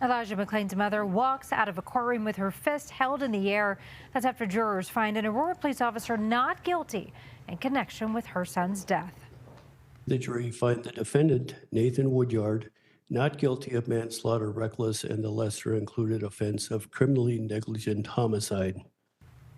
Elijah McClain's mother walks out of a courtroom with her fist held in the air. That's after jurors find an Aurora police officer not guilty in connection with her son's death. The jury find the defendant, Nathan Woodyard, not guilty of manslaughter, reckless, and the lesser included offense of criminally negligent homicide.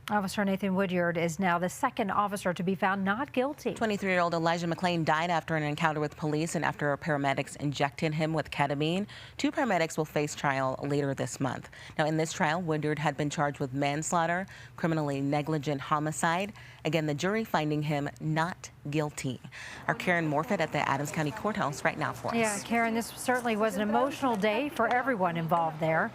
Officer Nathan Woodyard is now the second officer to be found not guilty. 23-year-old Elijah McClain died after an encounter with police and after paramedics injected him with ketamine. 2 paramedics will face trial later this month. Now, in this trial, Woodyard had been charged with manslaughter, criminally negligent homicide. Again, the jury finding him not guilty. Our Karen Morfitt at the Adams County Courthouse right now for us. Yeah, Karen, this certainly was an emotional day for everyone involved there.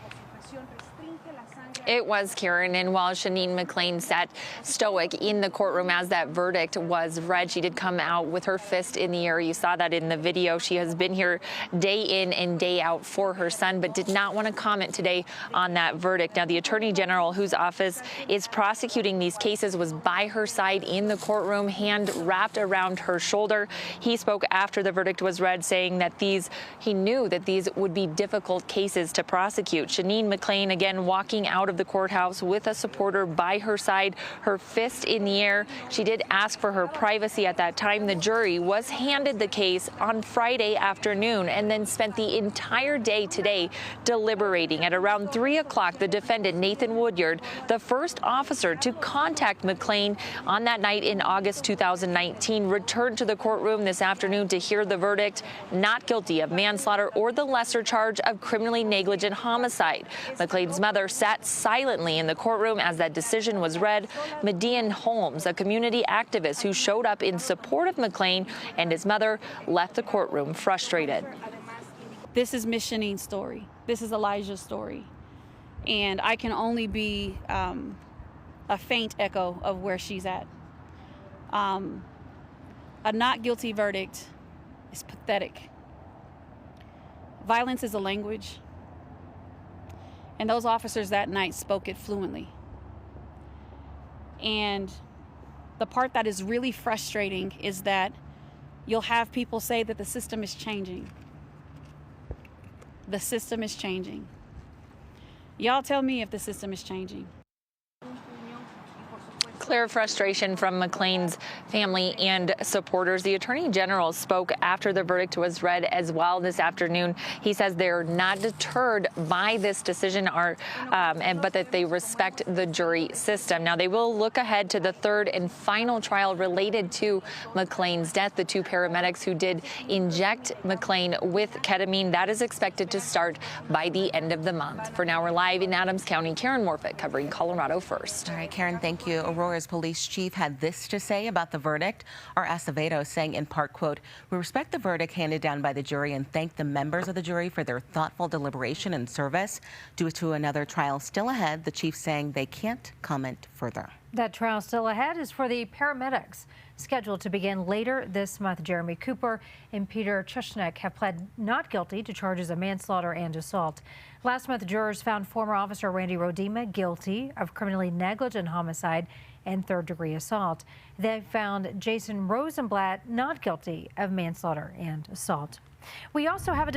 It was, Karen, and while Shanine McClain sat stoic in the courtroom as that verdict was read, she did come out with her fist in the air. You saw that in the video. She has been here day in and day out for her son, but did not want to comment today on that verdict. Now, the Attorney General, whose office is prosecuting these cases, was by her side in the courtroom, hand wrapped around her shoulder. He spoke after the verdict was read, saying that he knew that these would be difficult cases to prosecute. Shanine McClain, again, walking out of the courthouse with a supporter by her side, her fist in the air. She did ask for her privacy at that time. The jury was handed the case on Friday afternoon and then spent the entire day today deliberating. At around 3 o'clock, the defendant, Nathan Woodyard, the first officer to contact McClain on that night in August 2019, returned to the courtroom this afternoon to hear the verdict, not guilty of manslaughter or the lesser charge of criminally negligent homicide. McClain's mother sat silently in the courtroom as that decision was read. Median Holmes, a community activist who showed up in support of McClain and his mother, left the courtroom frustrated. This is Miss Shanine's story. This is Elijah's story. And I can only be a faint echo of where she's at. A not guilty verdict is pathetic. Violence is a language. And those officers that night spoke it fluently. And the part that is really frustrating is that you'll have people say that the system is changing. The system is changing. Y'all tell me if the system is changing. Clear frustration from McClain's family and supporters. The Attorney General spoke after the verdict was read as well this afternoon. He says they're not deterred by this decision, but that they respect the jury system. Now, they will look ahead to the third and final trial related to McClain's death. The 2 paramedics who did inject McClain with ketamine, that is expected to start by the end of the month. For now, we're live in Adams County. Karen Morfitt covering Colorado First. All right, Karen, thank you. Aurora's police chief had this to say about the verdict. Our Acevedo saying in part, quote, "We respect the verdict handed down by the jury and thank the members of the jury for their thoughtful deliberation and service. Due to another trial still ahead, the chief saying they can't comment further." That trial still ahead is for the paramedics, scheduled to begin later this month. Jeremy Cooper and Peter Chushnek have pled not guilty to charges of manslaughter and assault. Last month, jurors found former officer Randy Rodema guilty of criminally negligent homicide and third-degree assault. They found Jason Rosenblatt not guilty of manslaughter and assault. We also have a